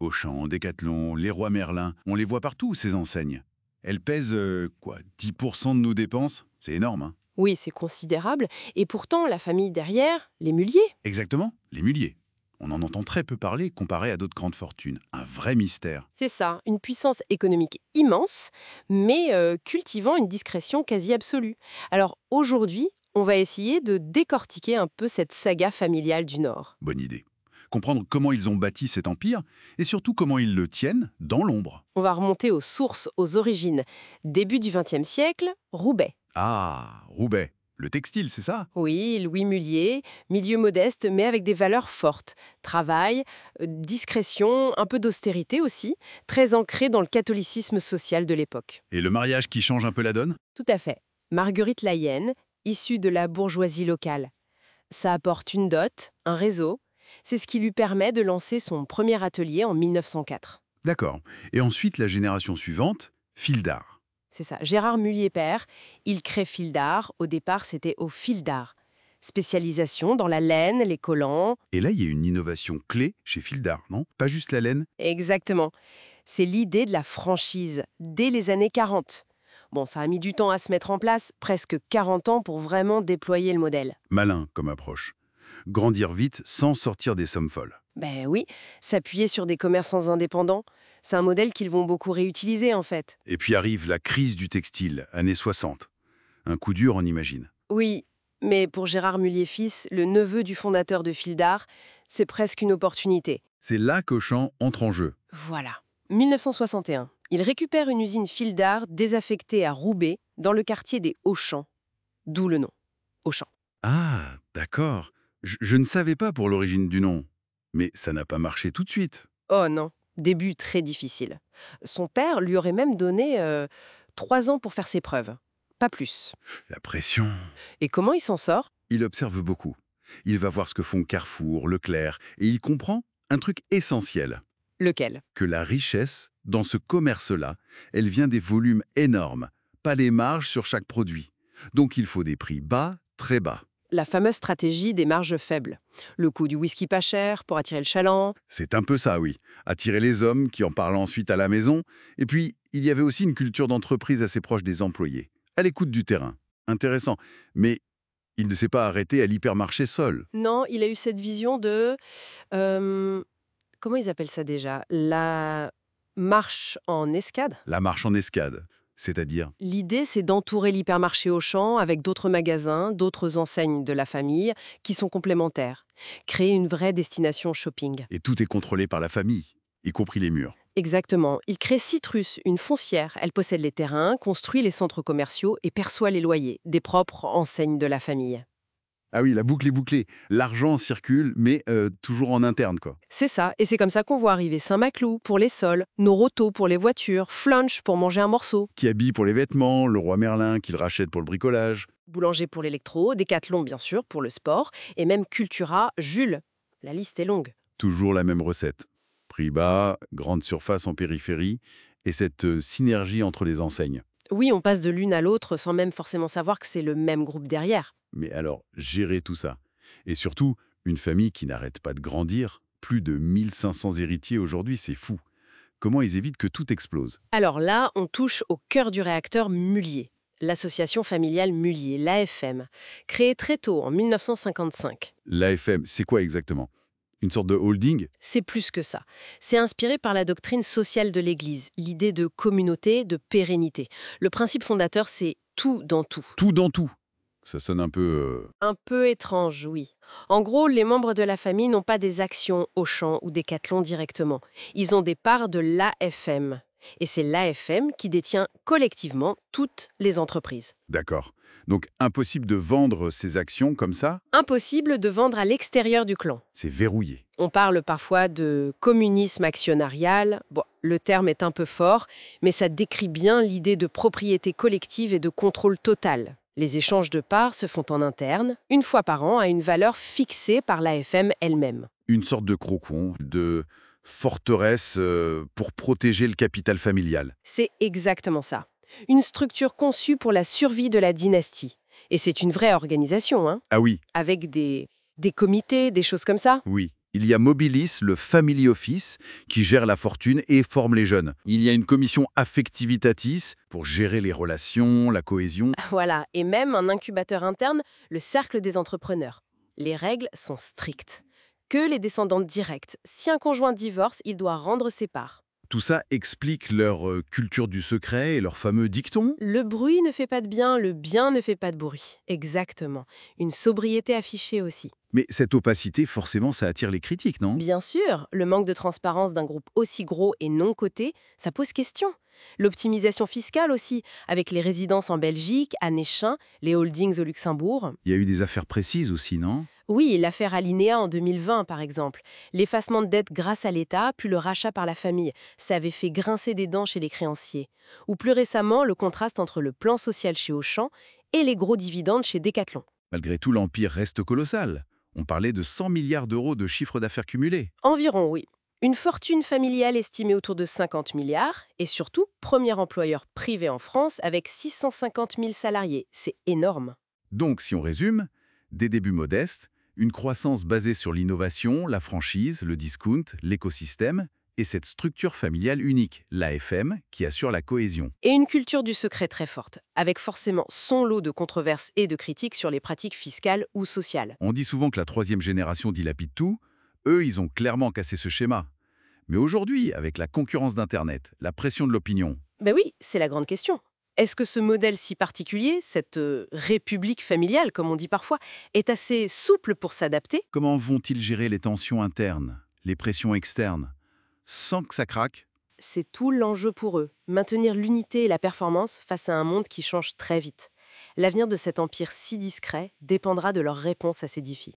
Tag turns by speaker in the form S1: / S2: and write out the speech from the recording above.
S1: Auchan, Decathlon, Leroy Merlin, on les voit partout, ces enseignes. Elles pèsent, 10% de nos dépenses? C'est énorme, hein?
S2: Oui, c'est considérable. Et pourtant, la famille derrière, les Mulliers,
S1: Exactement, les Mulliers. On en entend très peu parler comparé à d'autres grandes fortunes. Un vrai mystère.
S2: c'est ça, une puissance économique immense, mais cultivant une discrétion quasi absolue. Alors aujourd'hui, on va essayer de décortiquer un peu cette saga familiale du Nord.
S1: Bonne idée. Comprendre comment ils ont bâti cet empire et surtout comment ils le tiennent dans l'ombre.
S2: On va remonter aux sources, aux origines. Début du XXe siècle, Roubaix.
S1: Ah, Roubaix. Le textile, c'est ça?
S2: Oui, Louis Mullier, milieu modeste mais avec des valeurs fortes. Travail, discrétion, un peu d'austérité aussi, très ancré dans le catholicisme social de l'époque.
S1: Et le mariage qui change un peu la donne?
S2: Tout à fait. Marguerite Layenne, issue de la bourgeoisie locale. Ça apporte une dot, un réseau. C'est ce qui lui permet de lancer son premier atelier en 1904.
S1: D'accord. Et ensuite, la génération suivante, fil d'art.
S2: C'est ça. Gérard Mullier père, il crée Fil d'Art. Au départ, c'était au fil d'art. Spécialisation dans la laine, les collants.
S1: Et là, il y a une innovation clé chez fil d'art, non? Pas juste la laine?
S2: Exactement. C'est l'idée de la franchise, dès les années 40. Bon, ça a mis du temps à se mettre en place, presque 40 ans pour vraiment déployer le modèle.
S1: Malin comme approche. Grandir vite sans sortir des sommes folles.
S2: Ben oui, s'appuyer sur des commerçants indépendants, c'est un modèle qu'ils vont beaucoup réutiliser en fait.
S1: Et puis arrive la crise du textile, années 60. Un coup dur, on imagine.
S2: Oui, mais pour Gérard Mullier fils, le neveu du fondateur de Fil d'Art, c'est presque une opportunité.
S1: C'est là qu'Auchan entre en jeu.
S2: Voilà. 1961, il récupère une usine Fil d'Art désaffectée à Roubaix, dans le quartier des Auchan. D'où le nom, Auchan.
S1: Ah, d'accord. Je ne savais pas pour l'origine du nom. Mais ça n'a pas marché tout de suite.
S2: Oh non, début très difficile. Son père lui aurait même donné 3 ans pour faire ses preuves. Pas plus.
S1: La pression.
S2: Et comment il s'en sort?
S1: Il observe beaucoup. Il va voir ce que font Carrefour, Leclerc, et il comprend un truc essentiel.
S2: Lequel?
S1: Que la richesse, dans ce commerce-là, elle vient des volumes énormes, pas les marges sur chaque produit. Donc il faut des prix bas, très bas.
S2: La fameuse stratégie des marges faibles. Le coût du whisky pas cher pour attirer le chaland.
S1: C'est un peu ça, oui. Attirer les hommes qui en parlent ensuite à la maison. Et puis, il y avait aussi une culture d'entreprise assez proche des employés, à l'écoute du terrain. Intéressant. Mais il ne s'est pas arrêté à l'hypermarché seul.
S2: Non, il a eu cette vision de... comment ils appellent ça déjà? La marche en escade.
S1: La marche en escade. C'est-à-dire,
S2: L'idée, c'est d'entourer l'hypermarché Auchan avec d'autres magasins, d'autres enseignes de la famille qui sont complémentaires. Créer une vraie destination shopping.
S1: et tout est contrôlé par la famille, y compris les murs.
S2: Exactement. Il crée Citrus, une foncière. Elle possède les terrains, construit les centres commerciaux et perçoit les loyers, des propres enseignes de la famille.
S1: Ah oui, la boucle est bouclée. L'argent circule, mais toujours en interne, quoi.
S2: C'est ça, et c'est comme ça qu'on voit arriver Saint-Maclou pour les sols, Noroto pour les voitures, Flunch pour manger un morceau,
S1: Qui habille pour les vêtements, le roi Merlin qui le rachète pour le bricolage.
S2: Boulanger pour l'électro, Decathlon bien sûr pour le sport, et même Cultura, Jules. La liste est longue.
S1: Toujours la même recette. Prix bas, grande surface en périphérie, et cette synergie entre les enseignes.
S2: Oui, on passe de l'une à l'autre sans même forcément savoir que c'est le même groupe derrière.
S1: Mais alors, gérer tout ça. Et surtout, une famille qui n'arrête pas de grandir. Plus de 1500 héritiers aujourd'hui, c'est fou. Comment ils évitent que tout explose?
S2: Alors là, on touche au cœur du réacteur Mullier, l'association familiale Mullier, l'AFM, créée très tôt en 1955.
S1: L'AFM, c'est quoi exactement? Une sorte de holding?
S2: C'est plus que ça. C'est inspiré par la doctrine sociale de l'Église, l'idée de communauté, de pérennité. Le principe fondateur, c'est tout dans tout.
S1: Tout dans tout. Ça sonne un peu...
S2: Un peu étrange, oui. En gros, les membres de la famille n'ont pas des actions Auchan ou Decathlon directement. Ils ont des parts de l'AFM. Et c'est l'AFM qui détient collectivement toutes les entreprises.
S1: D'accord. Donc impossible de vendre ces actions comme ça?
S2: Impossible de vendre à l'extérieur du clan.
S1: C'est verrouillé.
S2: On parle parfois de communisme actionnarial. Bon, le terme est un peu fort, mais ça décrit bien l'idée de propriété collective et de contrôle total. Les échanges de parts se font en interne, une fois par an, à une valeur fixée par l'AFM elle-même.
S1: Une sorte de crocon, de forteresse pour protéger le capital familial.
S2: C'est exactement ça. Une structure conçue pour la survie de la dynastie. Et c'est une vraie organisation, hein,
S1: Ah oui,
S2: avec des comités, des choses comme ça.
S1: oui. Il y a Mobilis, le Family Office, qui gère la fortune et forme les jeunes. Il y a une commission Affectivitatis pour gérer les relations, la cohésion.
S2: Voilà, et même un incubateur interne, le cercle des entrepreneurs. Les règles sont strictes. Que les descendants directs. Si un conjoint divorce, il doit rendre ses parts.
S1: Tout ça explique leur culture du secret et leur fameux dicton.
S2: Le bruit ne fait pas de bien, le bien ne fait pas de bruit. Exactement. Une sobriété affichée aussi.
S1: Mais cette opacité, forcément, ça attire les critiques, non?
S2: Bien sûr, le manque de transparence d'un groupe aussi gros et non coté, ça pose question. L'optimisation fiscale aussi, avec les résidences en Belgique, à Néchin, les holdings au Luxembourg.
S1: Il y a eu des affaires précises aussi, non?
S2: Oui, l'affaire Alinéa en 2020, par exemple. L'effacement de dettes grâce à l'État, puis le rachat par la famille. Ça avait fait grincer des dents chez les créanciers. Ou plus récemment, le contraste entre le plan social chez Auchan et les gros dividendes chez Decathlon.
S1: Malgré tout, l'empire reste colossal. On parlait de 100 milliards d'euros de chiffre d'affaires cumulé.
S2: Environ, oui. Une fortune familiale estimée autour de 50 milliards et surtout, premier employeur privé en France avec 650 000 salariés. C'est énorme.
S1: Donc, si on résume, des débuts modestes, une croissance basée sur l'innovation, la franchise, le discount, l'écosystème, et cette structure familiale unique, l'AFM, qui assure la cohésion.
S2: Et une culture du secret très forte, avec forcément son lot de controverses et de critiques sur les pratiques fiscales ou sociales.
S1: On dit souvent que la troisième génération dilapide tout. Eux, ils ont clairement cassé ce schéma. Mais aujourd'hui, avec la concurrence d'Internet, la pression de l'opinion,
S2: Ben oui, c'est la grande question. Est-ce que ce modèle si particulier, cette république familiale, comme on dit parfois, est assez souple pour s'adapter?
S1: comment vont-ils gérer les tensions internes, les pressions externes, sans que ça craque?
S2: C'est tout l'enjeu pour eux, maintenir l'unité et la performance face à un monde qui change très vite. L'avenir de cet empire si discret dépendra de leur réponse à ces défis.